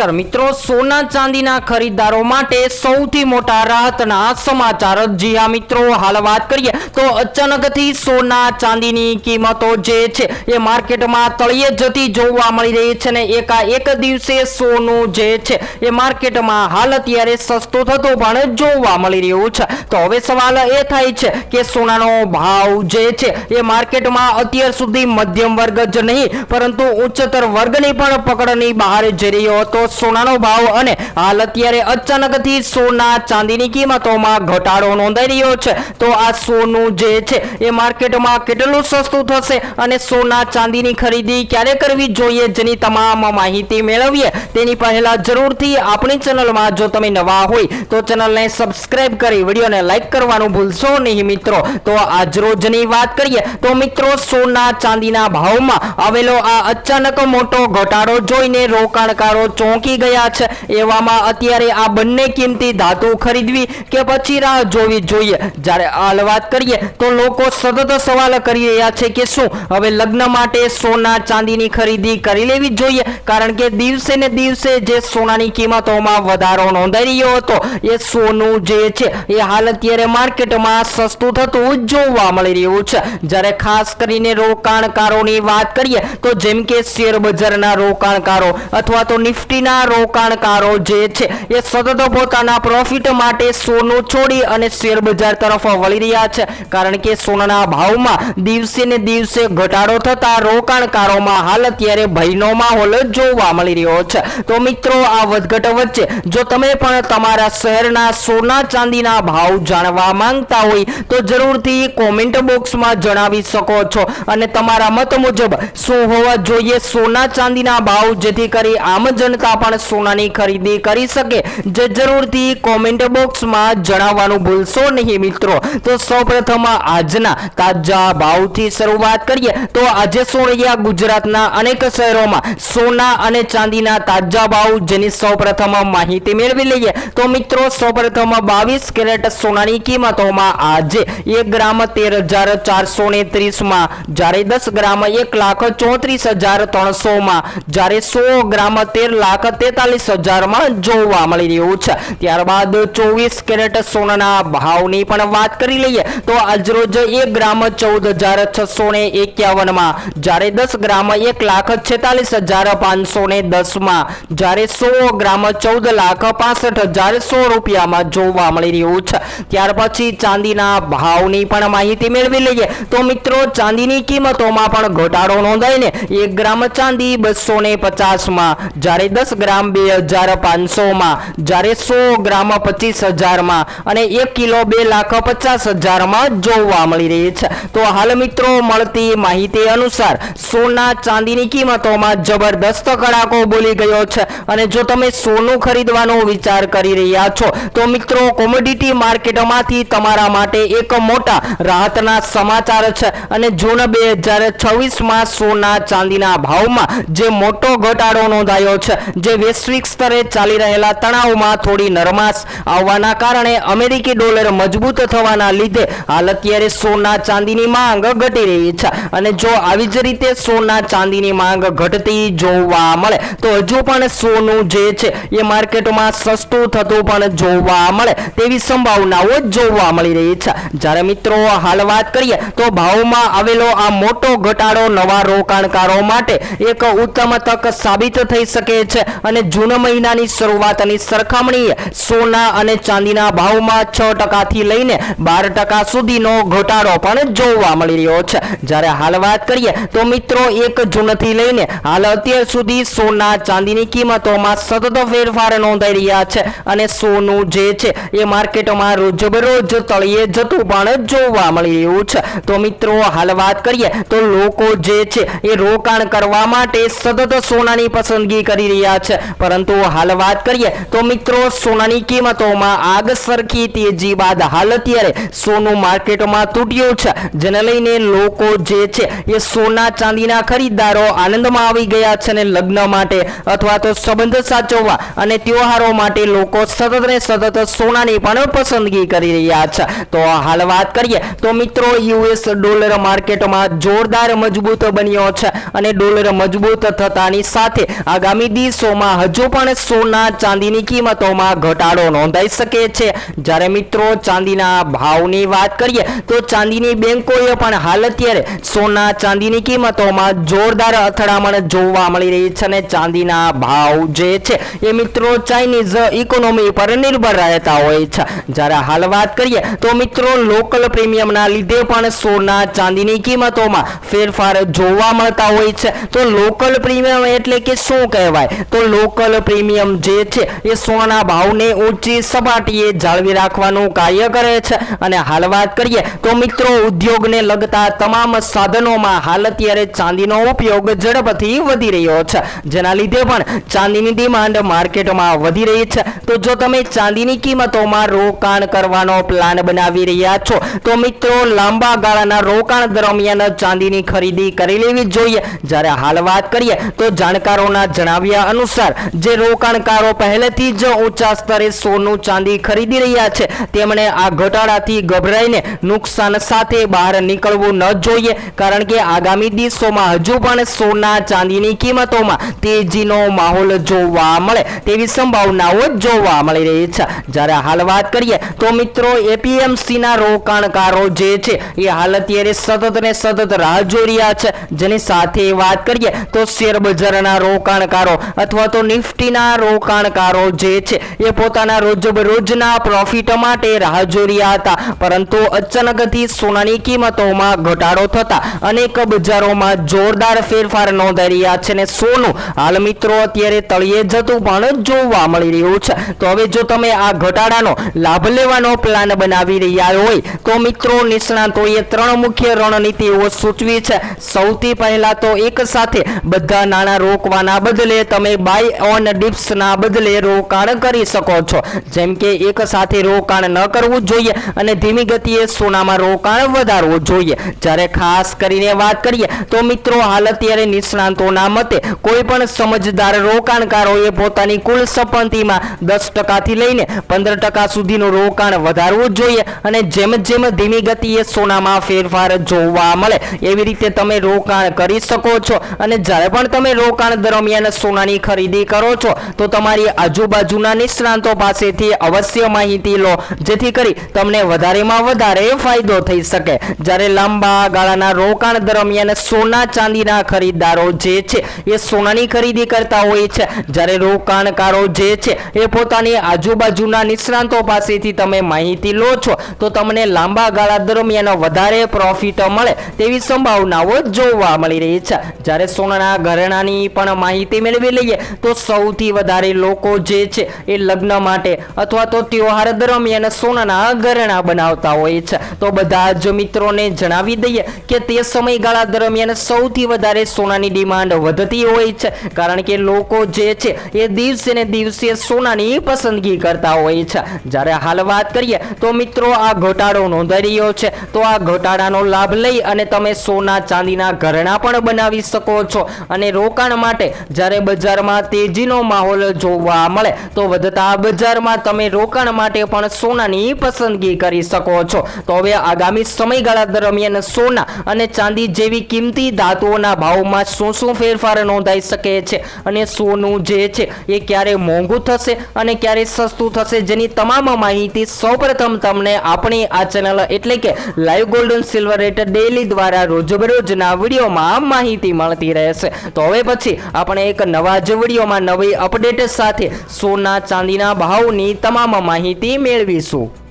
નમસ્કાર મિત્રો, સોના ચાંદીના ખરીદદારો માટે સૌથી મોટા રાહતના સમાચાર। જી હા મિત્રો, હાલ વાત કરીએ તો અચાનકથી સોના ચાંદીની કિંમતો જે છે એ માર્કેટમાં તળિયે જતી જોવા મળી રહી છે ને એકાએક દિવસે સોનું જે છે એ માર્કેટમાં હાલ અત્યારે સસ્તું થતું પણ જોવા મળી રહ્યું છે। તો હવે સવાલ એ થાય છે કે સોનાનો ભાવ જે છે એ માર્કેટમાં અત્યાર સુધી મધ્યમ વર્ગ જ નહીં પરંતુ ઉચ્ચતર વર્ગની પણ પકડની બહાર જઈ રહ્યો હતો સોનાનો ભાવ અને હાલ અત્યારે અચાનકથી સોના ચાંદીની કિંમતોમાં ઘટાડો નોંધાઈ રહ્યો છે। તો આ સોનું જે છે એ માર્કેટમાં કેટલું સસ્તું થશે અને સોના ચાંદીની ખરીદી ક્યારે કરવી જોઈએ જેની તમામ માહિતી મેળવીએ તેની પહેલા જરૂરથી આપણી ચેનલમાં જો તમે નવા હોય તો ચેનલને સબસ્ક્રાઇબ કરી વિડીયોને લાઈક કરવાનું ભૂલશો નહીં મિત્રો। તો આજ રોજની વાત કરીએ તો મિત્રો સોના ચાંદીના ભાવમાં આવેલો આ અચાનક મોટો ઘટાડો જોઈને રોકાણકારો ચોંકી ગયા છે। એવામાં અત્યારે આ બંને કિંમતી ધાતુ ખરીદવી કે પછી રાહ જોવી જોઈએ। જ્યારે હાલ વાત કરીએ તો લોકો સતત સવાલ કરી રહ્યા છે કે શું હવે લગ્ન માટે સોના ચાંદીની ખરીદી કરી લેવી જોઈએ, કારણ કે દિવસે ને દિવસે જે સોનાની કિંમતોમાં વધારો નોંધાઈ રહ્યો હતો એ સોનું જે છે એ હાલ અત્યારે માર્કેટમાં સસ્તું થતું જોવા મળી રહ્યું છે। જ્યારે ખાસ કરીને રોકાણકારોની વાત કરીએ તો જેમ કે શેર બજારના રોકાણકારો અથવા તો નિફ્ટીના રોકાણકારો જે છે એ સતત પોતાના પ્રોફિટ માટે સોનું છોડી અને શેર બજાર તરફ વળી રહ્યા છે, કારણ કે સોનાના ભાવમાં દિવસે ને દિવસે ઘટાડો થતા રોકાણકારોમાં હાલ અત્યારે ભયનો માહોલ જોવા મળી રહ્યો છે। તો મિત્રો આ વધઘટ વચ્ચે જો તમે પણ તમારા શહેરના સોના ચાંદીના ભાવ જાણવા માંગતા હોય તો જરૂરથી કોમેન્ટ બોક્સમાં જણાવી શકો છો અને તમારા મત મુજબ શું હોવા જોઈએ સોના ચાંદીના ભાવ જેથી કરી આમ જનતા પણ સોનાની ખરીદી કરી શકે, જે જરૂરથી કોમેન્ટ બોક્સમાં જણાવવાનું ભૂલશો નહીં મિત્રો। તો સૌપ્રથમ આજના તાજા ભાવથી શરૂઆત કરીએ તો આજે શું રહ્યા ગુજરાતના અનેક શહેરોમાં સોના અને ચાંદીના તાજા ભાવ, જેની સૌપ્રથમ માહિતી મેળવી લઈએ તો મિત્રો સૌપ્રથમ 22 કેરેટ સોનાની કિંમતોમાં આજે 1 ગ્રામ 13,430 માં, જ્યારે 10 ગ્રામ 1,34,300 માં, જ્યારે 100 ગ્રામ 13,43,000 માં જોવા મળી રહ્યું છે। ત્યારબાદ 24 કેરેટ સોનાના ભાવની પણ વાત કરી લઈએ તો આજરોજ 1 ગ્રામ 14,651 માં, જ્યારે 10 ગ્રામ 1,46,510 માં, જ્યારે 100 ગ્રામ 14,65,100 રૂપિયામાં જોવા મળી રહ્યું છે। ત્યાર પછી ચાંદીના ભાવની પણ માહિતી મેળવી લઈએ તો મિત્રો ચાંદીની કિંમતોમાં પણ ઘટાડો નોંધાઈને 1 ગ્રામ ચાંદી 250 માં, જ્યારે 10 ગ્રામ 2,500 માં, જ્યારે 100 ગ્રામ 25,000 માં અને 1 કિલો 2,50,000 માં જોવા મળી રહી છે। તો હાલ મિત્રો મળતી માહિતી અનુસાર સોના ચાંદીની કિંમતોમાં જબરદસ્ત કડાકો બોલી ગયો છે અને જો તમે સોનું ખરીદવાનો વિચાર કરી રહ્યા છો તો મિત્રો કોમોડિટી માર્કેટમાંથી તમારા માટે એક મોટા રાહતના સમાચાર છે અને જૂન 2026 માં સોના ચાંદીના ભાવમાં જે મોટો ઘટાડો નોંધાયો છે, જે વૈશ્વિક સ્તરે ચાલી રહેલા તણાવમાં થોડી નરમાશ આવવાના કારણે અમેરિકી ડોલર મજબૂત થવાના લીધે હાલ અત્યારે સોના ચાંદીની માંગ ઘટી રહી છે અને જો આવી જ રીતે સોના ચાંદીની માંગ ઘટતી જોવા મળે તો હજુ પણ સોનું જે છે એ માર્કેટમાં સસ્તું થતું પણ જોવા મળે તેવી સંભાવનાઓ જોવા મળી રહી છે। જ્યારે મિત્રો હાલ વાત કરીએ તો ભાવમાં આવેલો આ મોટો ઘટાડો નવા રોકાણકારો માટે એક ઉત્તમ તક સાબિત થઈ શકે છે અને જૂન મહિનાની શરૂઆતની સરખામણીએ સોના અને ચાંદીના ભાવમાં 6% થી લઈને 12% સુધીનો ઘટાડો પણ જોવા મળી રહ્યો છે। જ્યારે હાલ વાત કરીએ તો મિત્રો 1 જૂનથી લઈને હાલ અત્યાર સુધી સોના ચાંદીની કિંમતોમાં સતત ફેરફાર નોંધાઈ રહ્યા છે અને સોનું જે છે એ માર્કેટમાં રોજબરોજ તળિયે જતું પણ જોવા મળી રહ્યું છે। તો મિત્રો હાલ વાત કરીએ તો લોકો જે છે એ રોકાણ કરવા માટે સતત સોનાની પસંદગી કરી રહ્યા છે, પરંતુ હાલ વાત કરીએ તો મિત્રો સોનાની કિંમતોમાં આગ સરખી તેજી બાદ હાલ અત્યારે સોનું માર્કેટમાં તૂટ્યું છે, જેને લઈને લોકો જે છે એ સોના ચાંદીના ખરીદદારો આનંદમાં આવી ગયા છે અને લગ્ન માટે અથવા તો સંબંધ સાચવવા અને તહેવારો માટે લોકો સતત ને સતત સોનાની પણ પસંદગી કરી રહ્યા છે। તો હાલ વાત કરીએ તો મિત્રો યુએસ ડોલર માર્કેટમાં જોરદાર મજબૂત બન્યો છે અને ડોલર મજબૂત થતાની સાથે આગામી દિવસો દિવસોમાં હજુ પણ સોના ચાંદીની કિંમતોમાં ઘટાડો નોંધાઈ શકે છે। જ્યારે મિત્રો ચાંદીના ભાવની વાત કરીએ તો ચાંદીની બેંકોએ પણ હાલ અત્યારે સોના ચાંદીની કિંમતોમાં જોરદાર અથડામણ જોવા મળી રહી છે અને ચાંદીના ભાવ જે છે એ મિત્રો ચાઇનીઝ ઇકોનોમી પર નિર્ભર રહેતા હોય છે। જ્યારે હાલ વાત કરીએ તો મિત્રો લોકલ પ્રીમિયમના લીધે પણ સોના ચાંદીની કિંમતોમાં ફેરફાર જોવા મળતા હોય છે। તો લોકલ પ્રીમિયમ એટલે કે શું કહેવાય? તો લોકલ પ્રીમિયમ જે છે એ સોનાના ભાવને ઊંચી સપાટીએ જાળવી રાખવાનું કાર્ય કરે છે। અને હાલ વાત કરીએ તો મિત્રો ઉદ્યોગને લગતા તમામ સાધનોમાં હાલ અત્યારે ચાંદીનો ઉપયોગ ઝડપથી વધી રહ્યો છે, જેના લીધે પણ ચાંદીની ડિમાન્ડ માર્કેટમાં વધી રહી છે। તો જો તમે ચાંદીની કિંમતોમાં રોકાણ કરવાનો પ્લાન બનાવી રહ્યા છો તો મિત્રો લાંબા ગાળાના રોકાણ દરમિયાન ચાંદીની ખરીદી કરી લેવી જોઈએ। જ્યારે હાલ વાત કરીએ તો જાણકારોના જણાવ્યા અનુસાર જે રોકાણકારો પહેલેથી જ ઊંચા સ્તરે સોનું ચાંદી ખરીદી રહ્યા છે તેમણે આ ઘટાડાથી ગભરાઈને નુકસાન સાથે બહાર નીકળવું ન જોઈએ, કારણ કે આગામી દિવસોમાં હજુ પણ સોના ચાંદીની કિંમતોમાં તેજીનો માહોલ જોવા મળે તેવી સંભાવનાઓ જોવા મળી રહી છે। જ્યારે હાલ વાત કરીએ તો મિત્રો એપીએમસીના રોકાણકારો જે છે એ હાલ અત્યારે સતત ને સતત રાહ જોઈ રહ્યા છે। જેની સાથે વાત કરીએ તો શેર બજારના રોકાણકારો અથવા તો નિફ્ટીના રોકાણકારો જે છે એ પોતાના રોજબરોજના પ્રોફિટ માટે રાહ જોઈ રહ્યા હતા, પરંતુ અચાનકથી સોનાની કિંમતોમાં ઘટાડો થતા અનેક બજારોમાં જોરદાર ફેરફાર નોંધાઈ રહ્યા છે અને સોનું હાલ મિત્રો અત્યારે તળિયે જતું પણ જોવા મળી રહ્યું છે। તો હવે જો તમે આ ઘટાડાનો લાભ લેવાનો પ્લાન બનાવી રહ્યા હોય તો મિત્રો નિષ્ણાતોએ ત્રણ મુખ્ય રણનીતિઓ સૂચવી છે। સૌથી પહેલા તો એક સાથે બધા નાણાં રોકવાના બદલે તમે બાય ઓન ડિપ્સના બદલે રોકાણ કરી શકો છો। જેમ કે એક સાથે રોકાણ ન કરવું જોઈએ અને ધીમી ગતિએ સોનામાં રોકાણ વધારવું જોઈએ। જ્યારે ખાસ કરીને વાત કરીએ તો મિત્રો હાલ અત્યારે નિષ્ણાતોના મતે કોઈ પણ સમજદાર રોકાણકારોએ પોતાની કુલ સંપત્તિમાં 10% થી લઈને 15% સુધીનું રોકાણ વધારવું જોઈએ અને જેમ જેમ ધીમી ગતિએ સોનામાં ફેરફાર જોવા મળે એવી રીતે તમે રોકાણ કરી શકો છો। અને જ્યારે પણ તમે રોકાણ દરમિયાન સોનાની ખરીદી કરો છો તો તમારી આજુબાજુના નિષ્ણાતો પાસેથી અવશ્ય માહિતી લો, જેથી કરી તમને વધારેમાં વધારે ફાયદો થઈ શકે। જ્યારે લાંબા ગાળાના રોકાણ દરમિયાન સોના ચાંદીના ખરીદદારો જે છે એ સોનાની ખરીદી કરતા હોય છે, જ્યારે રોકાણકારો જે છે એ પોતાની આજુબાજુના નિષ્ણાતો પાસેથી તમે માહિતી લો છો તો તમને લાંબા ગાળા દરમિયાન વધારે પ્રોફિટ મળે તેવી સંભાવનાઓ જોવા મળી રહી છે। જ્યારે સોનાના ઘરેણાની પણ માહિતી મેળવી લઈએ તો સૌથી વધારે લોકો જે છે એ લગ્ન માટે અથવા તો તહેવાર દરમિયાન સોનાના ઘરેણા બનાવતા હોય છે। તો બધા જ મિત્રોને જણાવી દઈએ કે તે સમયગાળા દરમિયાન સૌથી વધારે સોનાની ડિમાન્ડ વધતી હોય છે, કારણ કે લોકો જે છે એ દિવસે ને દિવસે સોનાની પસંદગી કરતા હોય છે। જ્યારે હાલ વાત કરીએ તો મિત્રો આ ઘટાડો નોંધાઈ રહ્યો છે, તો આ ઘટાડાનો લાભ લઈ અને તમે સોના ચાંદીના ઘરેણા પણ બનાવી શકો છો। અને રોકાણ માટે જ્યારે બજારમાં તેજીનો માહોલ જોવા મળે તો વધતા બજારમાં તમે રોકાણ માટે પણ સોનાની પસંદગી કરી શકો છો। તો હવે આગામી સમયગાળા દરમિયાન સોના અને ચાંદી જેવી કિંમતી ધાતુઓના ભાવમાં શું ફેરફાર નોંધાઈ શકે છે અને સોનું જે છે એ ક્યારે મોંઘું થશે અને ક્યારે સસ્તું થશે, જેની તમામ માહિતી સૌપ્રથમ તમને આપણી આ ચેનલ એટલે કે live gold and silver rate daily દ્વારા રોજબરોજના વિડીયોમાં માહિતી મળતી રહેશે। તો હવે પછી આપણે એક નવા જ વિડીયોમાં નવી અપડેટ સાથે સોના ચાંદીના ભાવની તમામ માહિતી મેળવીશું।